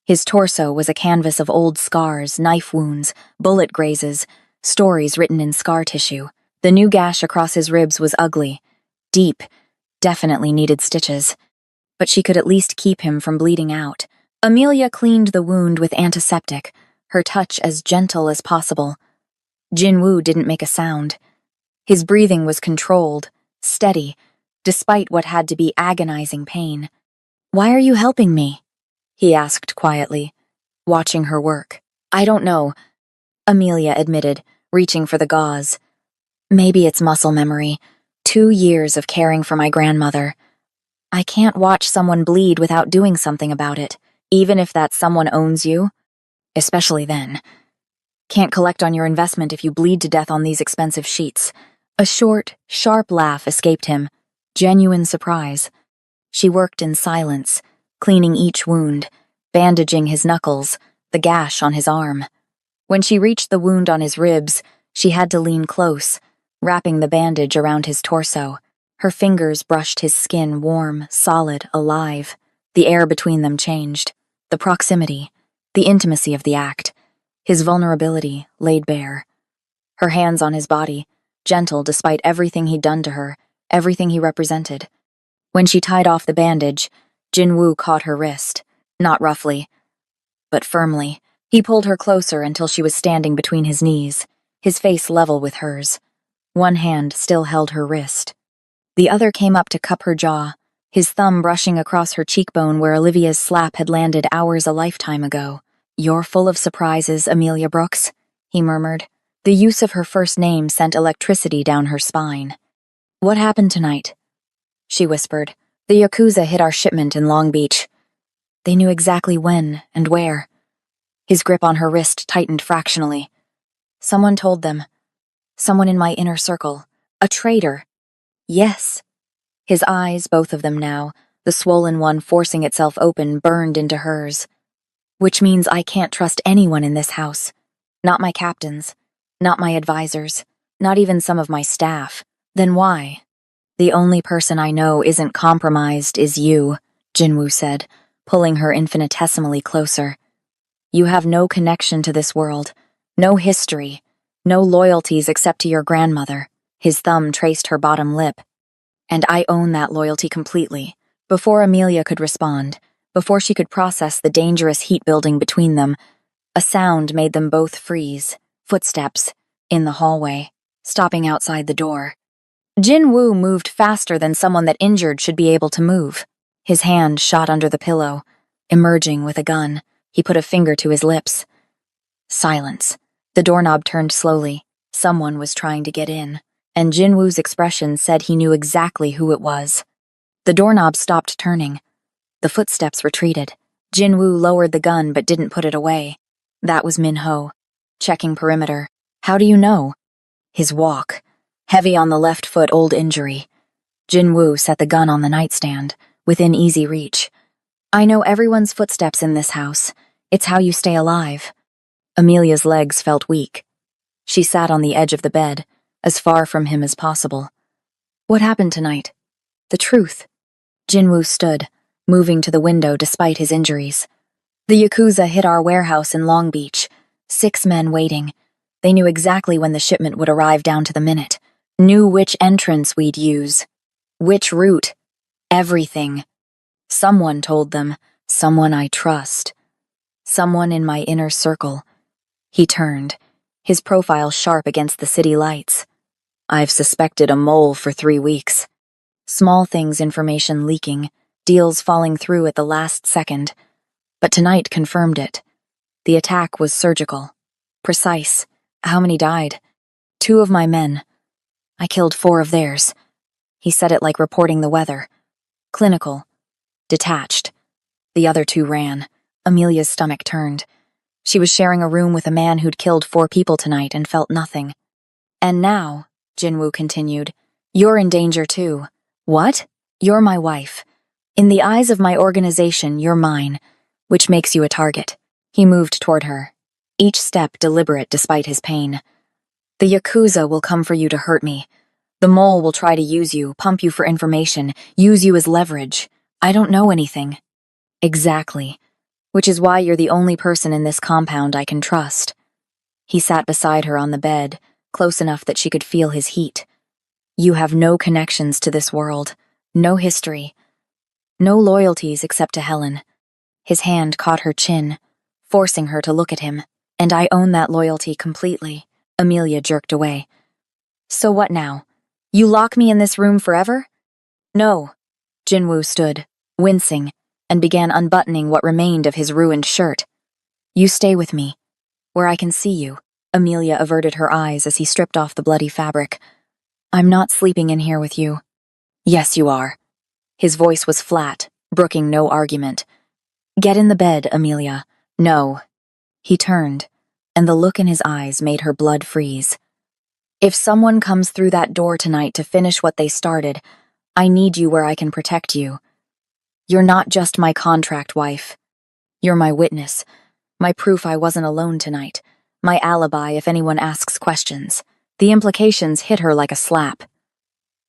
His torso was a canvas of old scars, knife wounds, bullet grazes, stories written in scar tissue. The new gash across his ribs was ugly, deep, definitely needed stitches. But she could at least keep him from bleeding out. Amelia cleaned the wound with antiseptic, her touch as gentle as possible. Jinwoo didn't make a sound. His breathing was controlled, steady, despite what had to be agonizing pain. "Why are you helping me?" he asked quietly, watching her work. "I don't know," Amelia admitted, reaching for the gauze. "Maybe it's muscle memory. 2 years of caring for my grandmother. I can't watch someone bleed without doing something about it, even if that someone owns you. Especially then. Can't collect on your investment if you bleed to death on these expensive sheets." A short, sharp laugh escaped him, genuine surprise. She worked in silence, cleaning each wound, bandaging his knuckles, the gash on his arm. When she reached the wound on his ribs, she had to lean close, wrapping the bandage around his torso. Her fingers brushed his skin warm, solid, alive. The air between them changed. The proximity, the intimacy of the act, his vulnerability laid bare. Her hands on his body, gentle despite everything he'd done to her, everything he represented. When she tied off the bandage, Jinwoo caught her wrist, not roughly, but firmly. He pulled her closer until she was standing between his knees, his face level with hers. One hand still held her wrist. The other came up to cup her jaw, his thumb brushing across her cheekbone where Olivia's slap had landed hours a lifetime ago. "You're full of surprises, Amelia Brooks," he murmured. The use of her first name sent electricity down her spine. "What happened tonight?" she whispered. "The Yakuza hit our shipment in Long Beach. They knew exactly when and where." His grip on her wrist tightened fractionally. "Someone told them. Someone in my inner circle. A traitor. Yes. His eyes, both of them now, the swollen one forcing itself open, burned into hers. Which means I can't trust anyone in this house. Not my captains. Not my advisors. Not even some of my staff. Then why? The only person I know isn't compromised is you, Jinwoo said, pulling her infinitesimally closer. You have no connection to this world, no history, no loyalties except to your grandmother. His thumb traced her bottom lip. And I own that loyalty completely. Before Amelia could respond, before she could process the dangerous heat building between them, a sound made them both freeze. Footsteps, in the hallway, stopping outside the door. Jinwoo moved faster than someone that injured should be able to move. His hand shot under the pillow. Emerging with a gun, he put a finger to his lips. Silence. The doorknob turned slowly. Someone was trying to get in, and Jinwoo's expression said he knew exactly who it was. The doorknob stopped turning. The footsteps retreated. Jinwoo lowered the gun but didn't put it away. That was Min-ho, checking perimeter. How do you know? His walk. Heavy on the left foot, old injury. Jinwoo set the gun on the nightstand, within easy reach. I know everyone's footsteps in this house. It's how you stay alive. Amelia's legs felt weak. She sat on the edge of the bed, as far from him as possible. What happened tonight? The truth. Jinwoo stood, moving to the window despite his injuries. The Yakuza hit our warehouse in Long Beach. 6 men waiting. They knew exactly when the shipment would arrive down to the minute. Knew which entrance we'd use. Which route. Everything. Someone told them. Someone I trust. Someone in my inner circle. He turned, his profile sharp against the city lights. I've suspected a mole for 3 weeks. Small things information leaking, deals falling through at the last second. But tonight confirmed it. The attack was surgical. Precise. How many died? 2 of my men. I killed 4 of theirs. He said it like reporting the weather. Clinical. Detached. The other 2 ran. Amelia's stomach turned. She was sharing a room with a man who'd killed 4 people tonight and felt nothing. And now, Jinwoo continued, you're in danger too. What? You're my wife. In the eyes of my organization, you're mine, which makes you a target. He moved toward her, each step deliberate despite his pain. The Yakuza will come for you to hurt me. The mole will try to use you, pump you for information, use you as leverage. I don't know anything. Exactly. Which is why you're the only person in this compound I can trust. He sat beside her on the bed, close enough that she could feel his heat. You have no connections to this world, no history, no loyalties except to Helen. His hand caught her chin, forcing her to look at him, and I own that loyalty completely. Amelia jerked away. So what now? You lock me in this room forever? No. Jinwoo stood, wincing, and began unbuttoning what remained of his ruined shirt. You stay with me, where I can see you. Amelia averted her eyes as he stripped off the bloody fabric. I'm not sleeping in here with you. Yes, you are. His voice was flat, brooking no argument. Get in the bed, Amelia. No. He turned, and the look in his eyes made her blood freeze. If someone comes through that door tonight to finish what they started, I need you where I can protect you. You're not just my contract wife. You're my witness, my proof I wasn't alone tonight, my alibi if anyone asks questions. The implications hit her like a slap.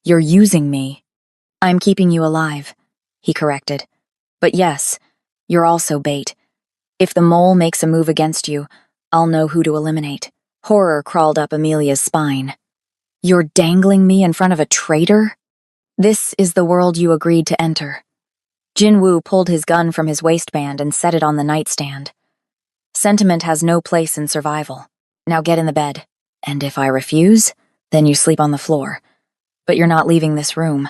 You're using me. I'm keeping you alive, he corrected. But yes, you're also bait. If the mole makes a move against you, I'll know who to eliminate. Horror crawled up Amelia's spine. You're dangling me in front of a traitor? This is the world you agreed to enter. Jinwoo pulled his gun from his waistband and set it on the nightstand. Sentiment has no place in survival. Now get in the bed. And if I refuse, then you sleep on the floor. But you're not leaving this room.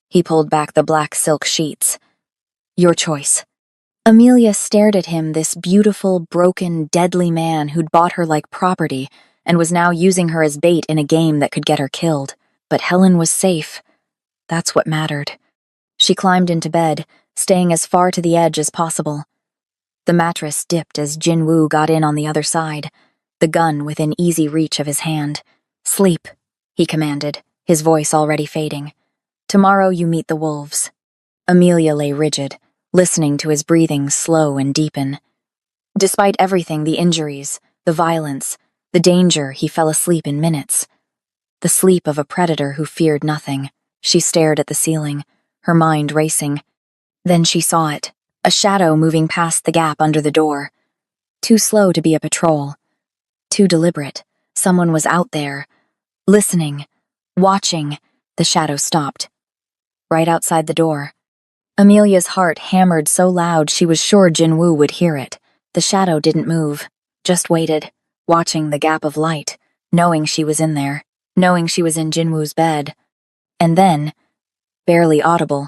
He pulled back the black silk sheets. Your choice. Amelia stared at him, this beautiful, broken, deadly man who'd bought her like property and was now using her as bait in a game that could get her killed. But Helen was safe. That's what mattered. She climbed into bed, staying as far to the edge as possible. The mattress dipped as Jinwoo got in on the other side, the gun within easy reach of his hand. Sleep, he commanded, his voice already fading. Tomorrow you meet the wolves. Amelia lay rigid, listening to his breathing slow and deepen. Despite everything, the injuries, the violence, the danger, he fell asleep in minutes. The sleep of a predator who feared nothing. She stared at the ceiling, her mind racing. Then she saw it, a shadow moving past the gap under the door. Too slow to be a patrol. Too deliberate. Someone was out there, listening, watching. The shadow stopped. Right outside the door. Amelia's heart hammered so loud she was sure Jinwoo would hear it. The shadow didn't move, just waited, watching the gap of light, knowing she was in there, knowing she was in Jinwoo's bed. And then, barely audible,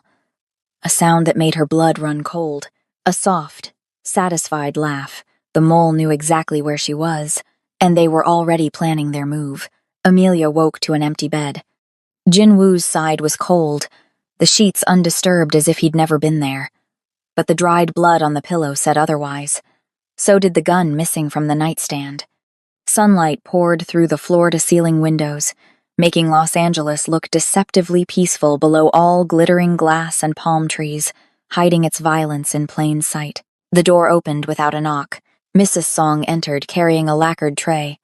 a sound that made her blood run cold. A soft, satisfied laugh. The mole knew exactly where she was, and they were already planning their move. Amelia woke to an empty bed. Jinwoo's side was cold, the sheets undisturbed as if he'd never been there. But the dried blood on the pillow said otherwise. So did the gun missing from the nightstand. Sunlight poured through the floor-to-ceiling windows, making Los Angeles look deceptively peaceful below all glittering glass and palm trees, hiding its violence in plain sight. The door opened without a knock. Mrs. Song entered carrying a lacquered tray.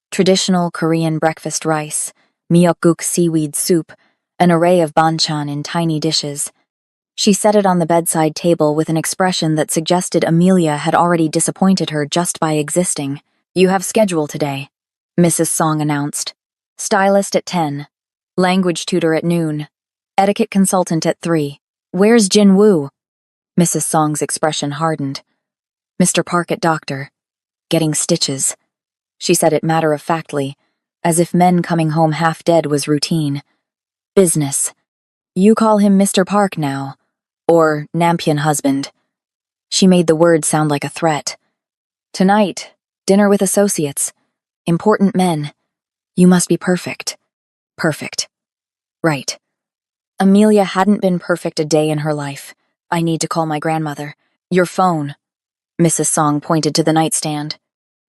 Traditional Korean breakfast rice, miyeokguk seaweed soup, an array of banchan in tiny dishes. She set it on the bedside table with an expression that suggested Amelia had already disappointed her just by existing. "You have schedule today," Mrs. Song announced. "Stylist at 10. Language tutor at noon. Etiquette consultant at 3. Where's Jinwoo?" Mrs. Song's expression hardened. "Mr. Park at doctor. Getting stitches." She said it matter-of-factly, as if men coming home half-dead was routine. "Business. You call him Mr. Park now. Or Nampion husband." She made the word sound like a threat. "Tonight, dinner with associates. Important men. You must be perfect." Perfect. Right. Amelia hadn't been perfect a day in her life. "I need to call my grandmother. Your phone." Mrs. Song pointed to the nightstand.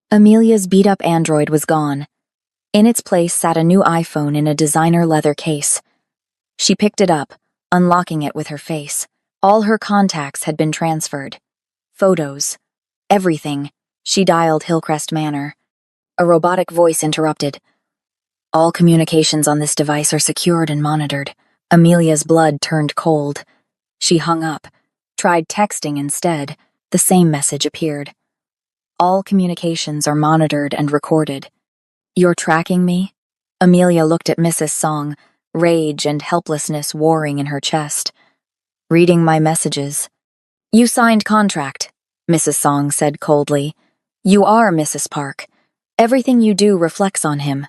Amelia's beat-up Android was gone. In its place sat a new iPhone in a designer leather case. She picked it up, unlocking it with her face. All her contacts had been transferred. Photos. Everything. She dialed Hillcrest Manor. A robotic voice interrupted. "All communications on this device are secured and monitored." Amelia's blood turned cold. She hung up, tried texting instead. The same message appeared. "All communications are monitored and recorded." "You're tracking me?" Amelia looked at Mrs. Song, rage and helplessness warring in her chest. "Reading my messages." "You signed contract," Mrs. Song said coldly. "You are Mrs. Park. Everything you do reflects on him.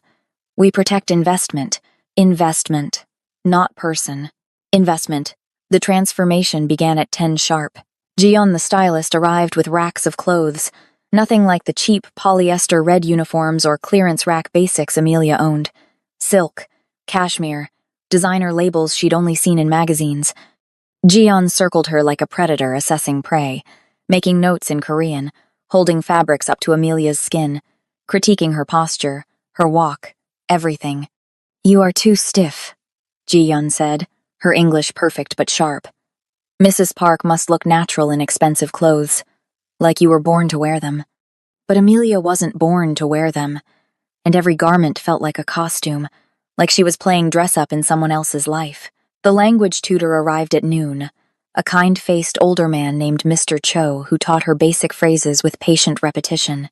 We protect investment. Investment. Not person. Investment." The transformation began at 10 sharp. Jion the stylist arrived with racks of clothes, nothing like the cheap polyester red uniforms or clearance rack basics Amelia owned. Silk, cashmere, designer labels she'd only seen in magazines. Jion circled her like a predator assessing prey, making notes in Korean, holding fabrics up to Amelia's skin, critiquing her posture, her walk, everything. "You are too stiff," Jiyeon said, her English perfect but sharp. "Mrs. Park must look natural in expensive clothes, like you were born to wear them." But Amelia wasn't born to wear them, and every garment felt like a costume, like she was playing dress-up in someone else's life. The language tutor arrived at noon, a kind-faced older man named Mr. Cho who taught her basic phrases with patient repetition.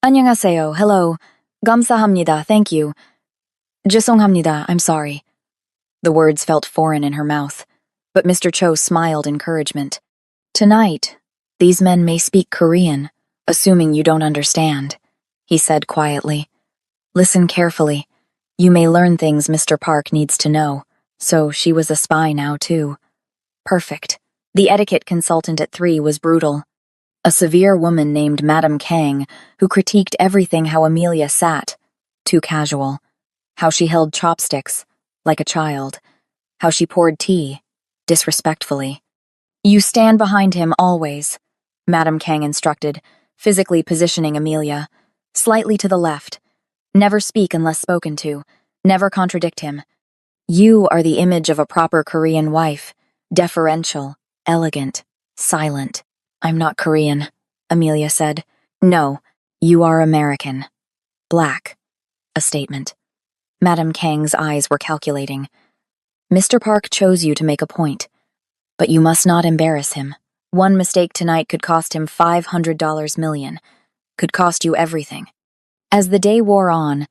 "안녕하세요, hello, 감사합니다, thank you. 죄송합니다, I'm sorry." The words felt foreign in her mouth, but Mr. Cho smiled encouragement. "Tonight, these men may speak Korean, assuming you don't understand," he said quietly. "Listen carefully. You may learn things Mr. Park needs to know." So she was a spy now, too. Perfect. The etiquette consultant at 3 was brutal. A severe woman named Madame Kang, who critiqued everything how Amelia sat, too casual. How she held chopsticks, like a child. How she poured tea, disrespectfully. "You stand behind him always," Madame Kang instructed, physically positioning Amelia, slightly to the left. Never speak unless spoken to. Never contradict him. You are the image of a proper Korean wife. Deferential, elegant, silent. I'm not Korean, Amelia said. No, you are American. Black. A statement. Madame Kang's eyes were calculating. Mr. Park chose you to make a point. But you must not embarrass him. One mistake tonight could cost him $500 million. Could cost you everything. As the day wore on,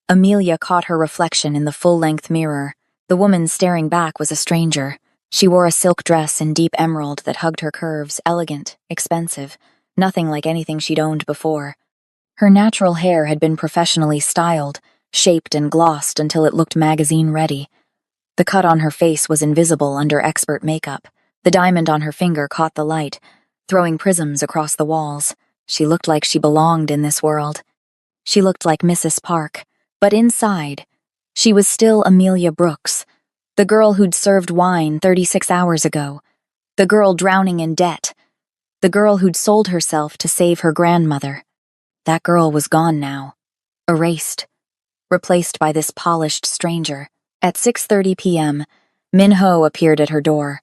Amelia caught her reflection in the full-length mirror. The woman staring back was a stranger. She wore a silk dress in deep emerald that hugged her curves, elegant, expensive, nothing like anything she'd owned before. Her natural hair had been professionally styled, shaped and glossed until it looked magazine-ready. The cut on her face was invisible under expert makeup. The diamond on her finger caught the light, throwing prisms across the walls. She looked like she belonged in this world. She looked like Mrs. Park, but inside, she was still Amelia Brooks, the girl who'd served wine 36 hours ago, the girl drowning in debt, the girl who'd sold herself to save her grandmother. That girl was gone now, erased, replaced by this polished stranger. At 6:30 p.m., Min-ho appeared at her door.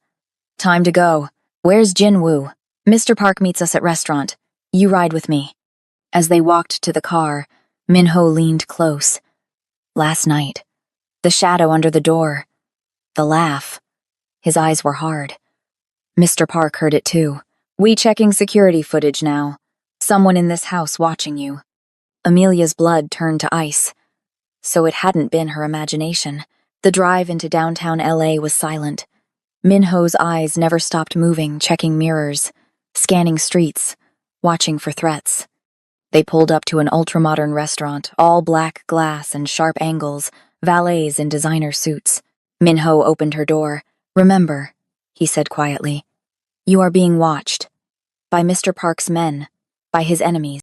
Time to go. Where's Jin-woo? Mr. Park meets us at restaurant. You ride with me. As they walked to the car, Min-ho leaned close. Last night, the shadow under the door, the laugh. His eyes were hard. Mr. Park heard it too. We checking security footage now. Someone in this house watching you. Amelia's blood turned to ice. So it hadn't been her imagination. The drive into downtown LA was silent. Min-ho's eyes never stopped moving, checking mirrors, scanning streets, watching for threats. They pulled up to an ultra-modern restaurant, all black glass and sharp angles, valets in designer suits. Min-ho opened her door. Remember, he said quietly, you are being watched. By Mr. Park's men, by his enemies.